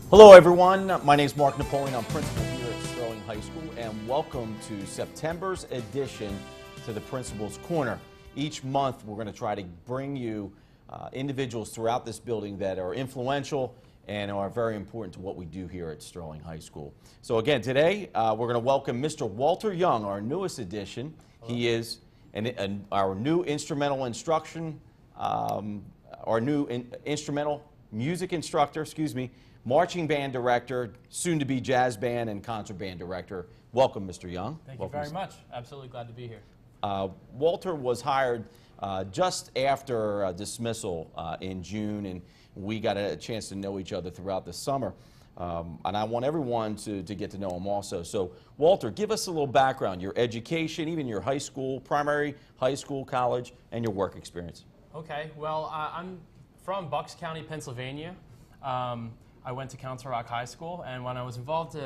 Hello everyone, my name is Mark Napoleon. I'm principal here at Sterling High School, and welcome to September's edition to the Principal's Corner. Each month we're going to try to bring you individuals throughout this building that are influential and are very important to what we do here at Sterling High School. So again, today we're going to welcome Mr. Walter Young, our newest addition. Hello. He is our new instrumental music instructor, marching band director, soon to be jazz band and concert band director. Welcome, Mr. Young. Thank you very much. Absolutely glad to be here. Walter was hired just after dismissal in June, and we got a chance to know each other throughout the summer. And I want everyone to get to know him also. So, Walter, give us a little background, your education, even your high school, primary, high school, college, and your work experience. Okay, well, I'm from Bucks County, Pennsylvania. I went to Council Rock High School, and when I was involved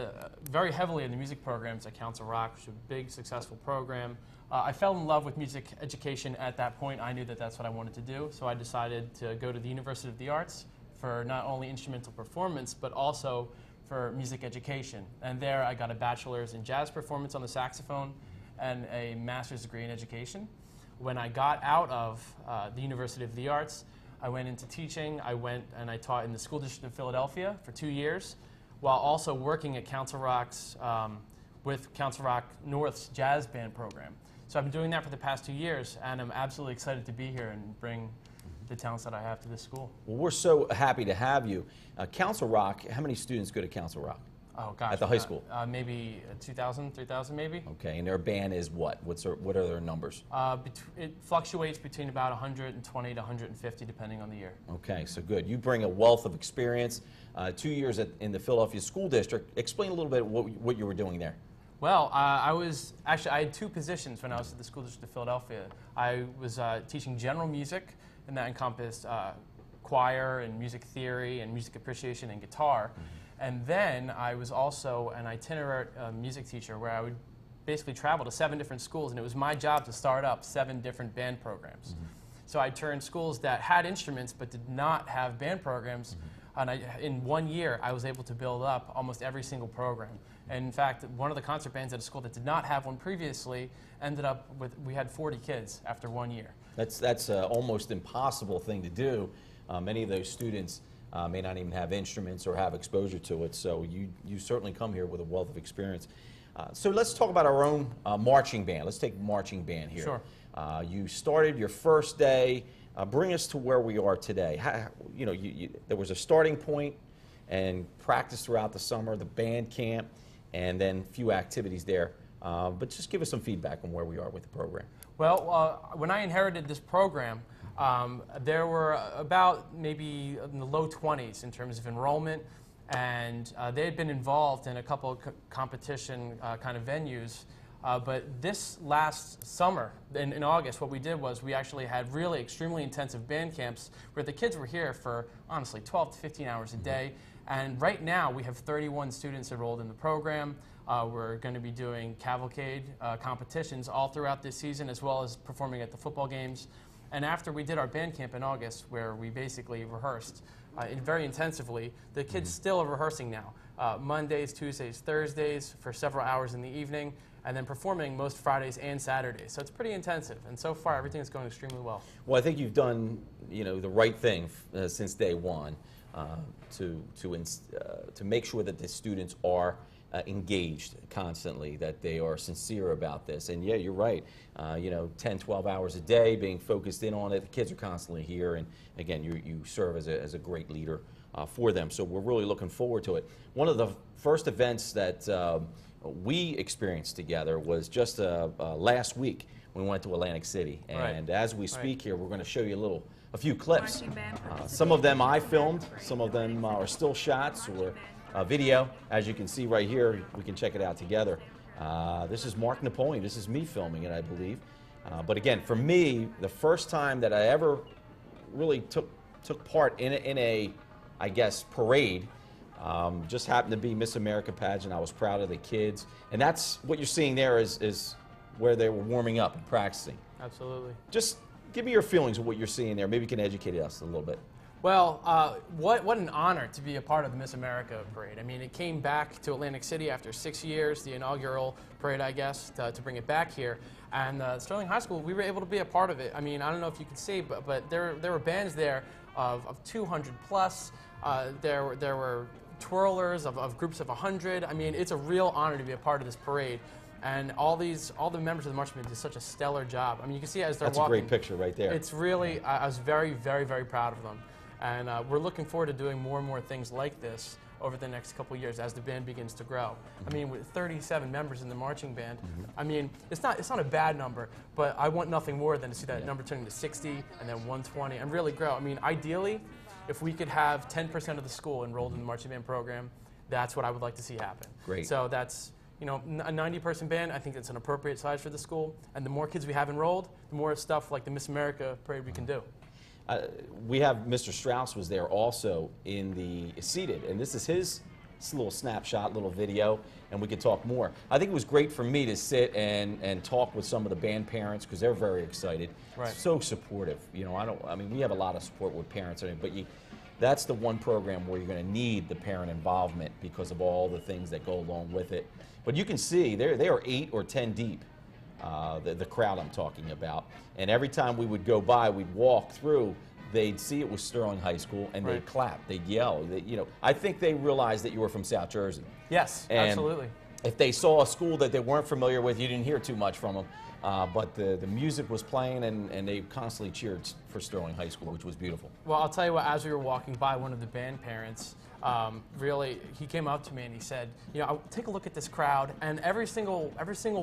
very heavily in the music programs at Council Rock, which was a big, successful program, I fell in love with music education at that point. I knew that that's what I wanted to do, so I decided to go to the University of the Arts for not only instrumental performance, but also for music education. And there I got a bachelor's in jazz performance on the saxophone and a master's degree in education. When I got out of the University of the Arts, I went into teaching. I went and I taught in the school district of Philadelphia for 2 years, while also working at Council Rock's, with Council Rock North's jazz band program. So I've been doing that for the past 2 years, and I'm absolutely excited to be here and bring the talents that I have to this school. Well, we're so happy to have you. Council Rock, how many students go to Council Rock? Oh, gosh. At the high school? Maybe 2,000, 3,000 maybe. Okay, and their band is what? What are their numbers? It fluctuates between about 120 to 150 depending on the year. Okay, so good. You bring a wealth of experience. 2 years in the Philadelphia School District. Explain a little bit what you were doing there. Well, I had two positions when I was at the School District of Philadelphia. I was teaching general music, and that encompassed choir and music theory and music appreciation and guitar. Mm-hmm. And then I was also an itinerant music teacher where I would basically travel to 7 different schools, and it was my job to start up 7 different band programs. Mm-hmm. So I turned schools that had instruments but did not have band programs, mm-hmm. and in 1 year I was able to build up almost every single program. And in fact, one of the concert bands at a school that did not have one previously ended up with, we had 40 kids after 1 year. That's an almost impossible thing to do. Many of those students may not even have instruments or have exposure to it, so you certainly come here with a wealth of experience. So let's talk about our own marching band. Let's take marching band here. Sure. You started your first day. Bring us to where we are today. There was a starting point and practice throughout the summer, the band camp, and then a few activities there. But just give us some feedback on where we are with the program. Well, when I inherited this program, there were about maybe in the low 20s in terms of enrollment, and they had been involved in a couple of competition kind of venues. But this last summer, in August, what we did was we actually had really extremely intensive band camps where the kids were here for, honestly, 12 to 15 hours a day. And right now, we have 31 students enrolled in the program. We're going to be doing cavalcade competitions all throughout this season, as well as performing at the football games. And after we did our band camp in August, where we basically rehearsed very intensively, the kids still are rehearsing now. Mondays, Tuesdays, Thursdays for several hours in the evening, and then performing most Fridays and Saturdays. So it's pretty intensive, and so far everything is going extremely well. Well, I think you've done the right thing since day one to make sure that the students are engaged constantly, that they are sincere about this. And yeah, you're right. 10, 12 hours a day, being focused in on it. The kids are constantly here, and again, you serve as a great leader for them. So we're really looking forward to it. One of the first events that we experienced together was just last week. We went to Atlantic City, and as we speak here, we're going to show you a few clips. Some of them I filmed, some of them are still shots or video. As you can see right here, we can check it out together. This is Mark Napoleon. This is me filming it, I believe. But again, for me, the first time that I ever really took part in a I guess, parade, just happened to be Miss America pageant. I was proud of the kids. And that's what you're seeing there is where they were warming up and practicing. Absolutely. Just give me your feelings of what you're seeing there. Maybe you can educate us a little bit. Well, what an honor to be a part of the Miss America parade. I mean, it came back to Atlantic City after 6 years, the inaugural parade, I guess, to bring it back here. And Sterling High School, we were able to be a part of it. I mean, I don't know if you can see, but there were bands there of 200 plus. There were twirlers of groups of 100. I mean, it's a real honor to be a part of this parade. And all the members of the marching band did such a stellar job. I mean, you can see as they're walking. That's a great picture right there. It's really, I was very, very, very proud of them. And we're looking forward to doing more and more things like this over the next couple of years as the band begins to grow. I mean, with 37 members in the marching band, I mean, it's not a bad number, but I want nothing more than to see that number turning to 60 and then 120 and really grow. I mean, ideally, if we could have 10% of the school enrolled in the marching band program, that's what I would like to see happen. Great. So that's, you know, a 90-person band, I think it's an appropriate size for the school. And the more kids we have enrolled, the more stuff like the Miss America parade we can do. We have Mr. Strauss was there also in the seated, and this is his little snapshot, little video, and we could talk more. I think it was great for me to sit and talk with some of the band parents because they're very excited. Right. So supportive. You know, I mean, we have a lot of support with parents, but that's the one program where you're going to need the parent involvement because of all the things that go along with it. But you can see they are 8 or 10 deep. The crowd I'm talking about. And every time we would go by, we'd walk through, they'd see it was Sterling High School, and they'd clap, they'd yell. You know, I think they realized that you were from South Jersey. Yes, and absolutely. If they saw a school that they weren't familiar with, you didn't hear too much from them. But the music was playing, and they constantly cheered for Sterling High School, which was beautiful. Well, I'll tell you what, as we were walking by, one of the band parents, really, he came up to me and he said, you know, take a look at this crowd, and every single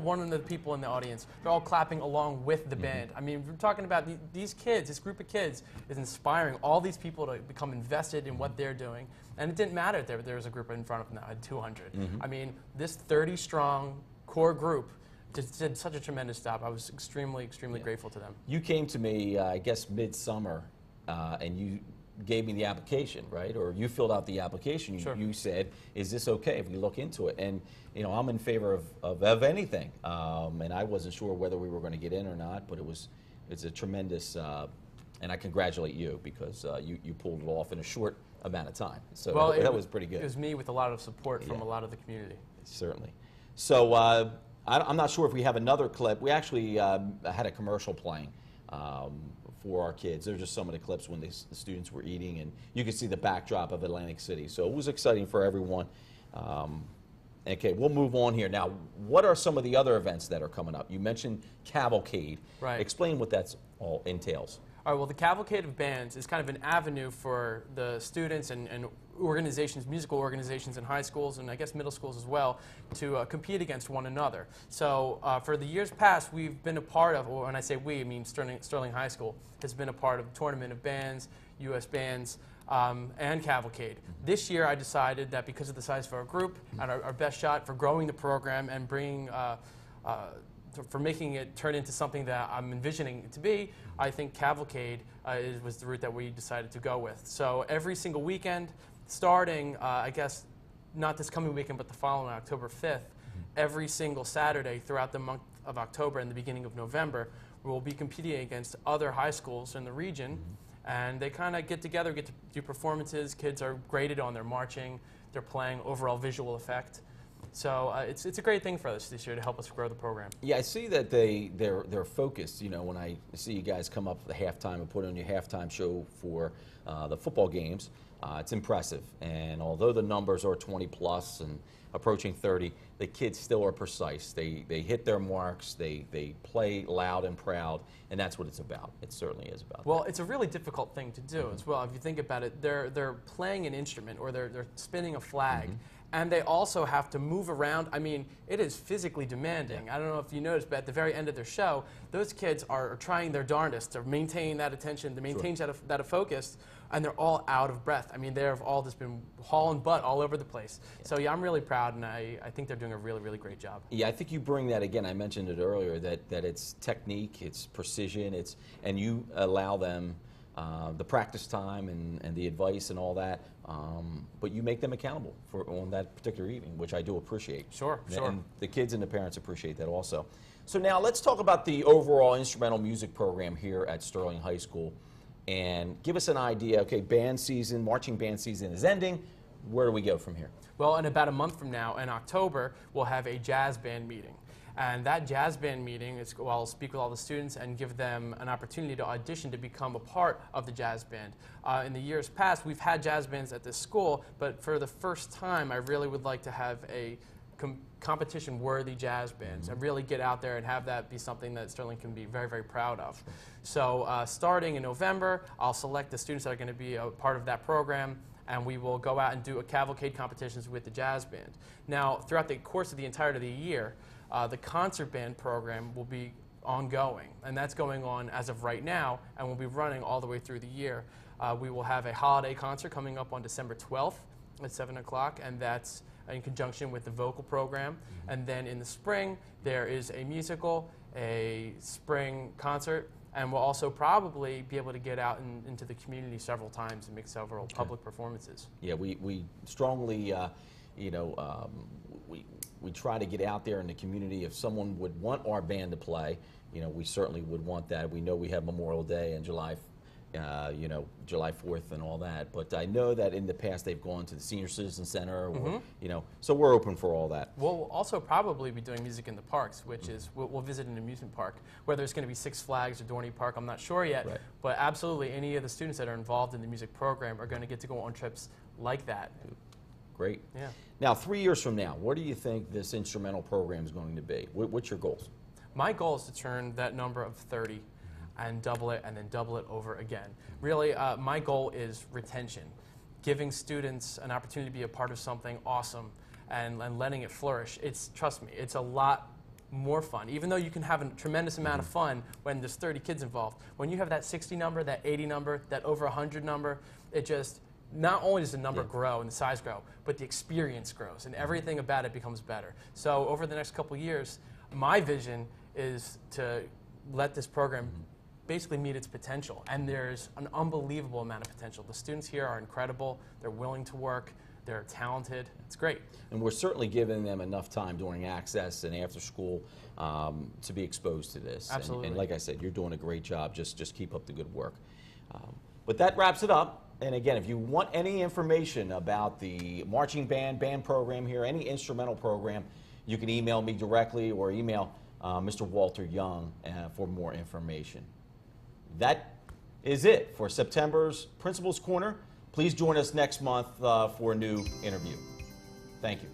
one of the people in the audience, they're all clapping along with the band. I mean, we're talking about these kids, this group of kids is inspiring all these people to become invested in what they're doing. And it didn't matter if there was a group in front of them that had 200. I mean, this 30-strong core group just did such a tremendous job. I was extremely, extremely grateful to them. You came to me, I guess, midsummer, and you gave me the application, right? Or you filled out the application. Sure. You said, is this okay if we look into it? And, you know, I'm in favor of anything. And I wasn't sure whether we were going to get in or not, but it's a tremendous, and I congratulate you because you pulled it off in a short amount of time. So well, that was pretty good. It was me with a lot of support from a lot of the community. Certainly. So I'm not sure if we have another clip. We actually had a commercial playing for our kids. They're just some of the clips when the students were eating, and you can see the backdrop of Atlantic City. So it was exciting for everyone. Okay, we'll move on here. Now, what are some of the other events that are coming up? You mentioned Cavalcade. Right. Explain what that's all entails. All right, well, the Cavalcade of Bands is kind of an avenue for the students and organizations, musical organizations in high schools and I guess middle schools as well, to compete against one another. So for the years past, we've been a part of, or when I say we, I mean Sterling High School has been a part of Tournament of Bands, U.S. Bands, and Cavalcade. This year I decided that because of the size of our group and our best shot for growing the program and bringing for making it turn into something that I'm envisioning it to be, I think Cavalcade was the route that we decided to go with. So every single weekend, starting, I guess, not this coming weekend, but the following, October 5th, every single Saturday throughout the month of October and the beginning of November, we'll be competing against other high schools in the region, and they kind of get together, get to do performances. Kids are graded on their marching, they're playing overall visual effect. So it's a great thing for us this year to help us grow the program. Yeah, I see that they're focused. You know, when I see you guys come up for the halftime and put on your halftime show for the football games, it's impressive. And although the numbers are 20 plus and approaching 30, the kids still are precise. They hit their marks. They play loud and proud, and that's what it's about. It certainly is about. Well, it's a really difficult thing to do as well. If you think about it, they're playing an instrument or they're spinning a flag. And they also have to move around. I mean, it is physically demanding. Yeah. I don't know if you noticed, but at the very end of their show, those kids are trying their darndest to maintain that attention, to maintain that focus, and they're all out of breath. I mean, they've all just been hauling butt all over the place. Yeah. So, yeah, I'm really proud, and I think they're doing a really, really great job. Yeah, I think you bring that, again, I mentioned it earlier, that it's technique, it's precision, and you allow them the practice time and the advice and all that, but you make them accountable on that particular evening, which I do appreciate. Sure. And the kids and the parents appreciate that also. So now let's talk about the overall instrumental music program here at Sterling High School. and give us an idea. Okay, band season, marching band season is ending. Where do we go from here? Well, in about a month from now, in October, we'll have a jazz band meeting. And that jazz band meeting is, well, I'll speak with all the students and give them an opportunity to audition to become a part of the jazz band. In the years past, we've had jazz bands at this school, but for the first time, I really would like to have a competition-worthy jazz bands and really get out there and have that be something that Sterling can be very, very proud of. So starting in November, I'll select the students that are going to be a part of that program, and we will go out and do a cavalcade competitions with the jazz band. Now, throughout the course of the entirety of the year, the concert band program will be ongoing, and that's going on as of right now, and will be running all the way through the year. We will have a holiday concert coming up on December 12th at 7 o'clock, and that's in conjunction with the vocal program. And then in the spring, there is a musical, a spring concert, and we'll also probably be able to get out into the community several times and make several public performances. Yeah, we strongly, we try to get out there in the community. If someone would want our band to play, we certainly would want that. We know we have Memorial Day and July 4th and all that. But I know that in the past they've gone to the Senior Citizen Center, or, so we're open for all that. We'll also probably be doing music in the parks, which is, we'll visit an amusement park. Whether it's going to be Six Flags or Dorney Park, I'm not sure yet. Right. But absolutely any of the students that are involved in the music program are going to get to go on trips like that. Great. Yeah. Now, 3 years from now, what do you think this instrumental program is going to be? What's your goals? My goal is to turn that number of 30 and double it, and then double it over again. Really, my goal is retention, giving students an opportunity to be a part of something awesome and letting it flourish. Trust me, it's a lot more fun. Even though you can have a tremendous amount of fun when there's 30 kids involved, when you have that 60 number, that 80 number, that over 100 number, it just, not only does the number grow and the size grow, but the experience grows and everything about it becomes better. So over the next couple of years, my vision is to let this program basically meet its potential, and there's an unbelievable amount of potential. The students here are incredible, they're willing to work, they're talented, it's great. And we're certainly giving them enough time during access and after school to be exposed to this. Absolutely. And like I said, you're doing a great job, just keep up the good work. But that wraps it up. And again, if you want any information about the marching band program here, any instrumental program, you can email me directly or email Mr. Walter Young for more information. That is it for September's Principal's Corner. Please join us next month for a new interview. Thank you.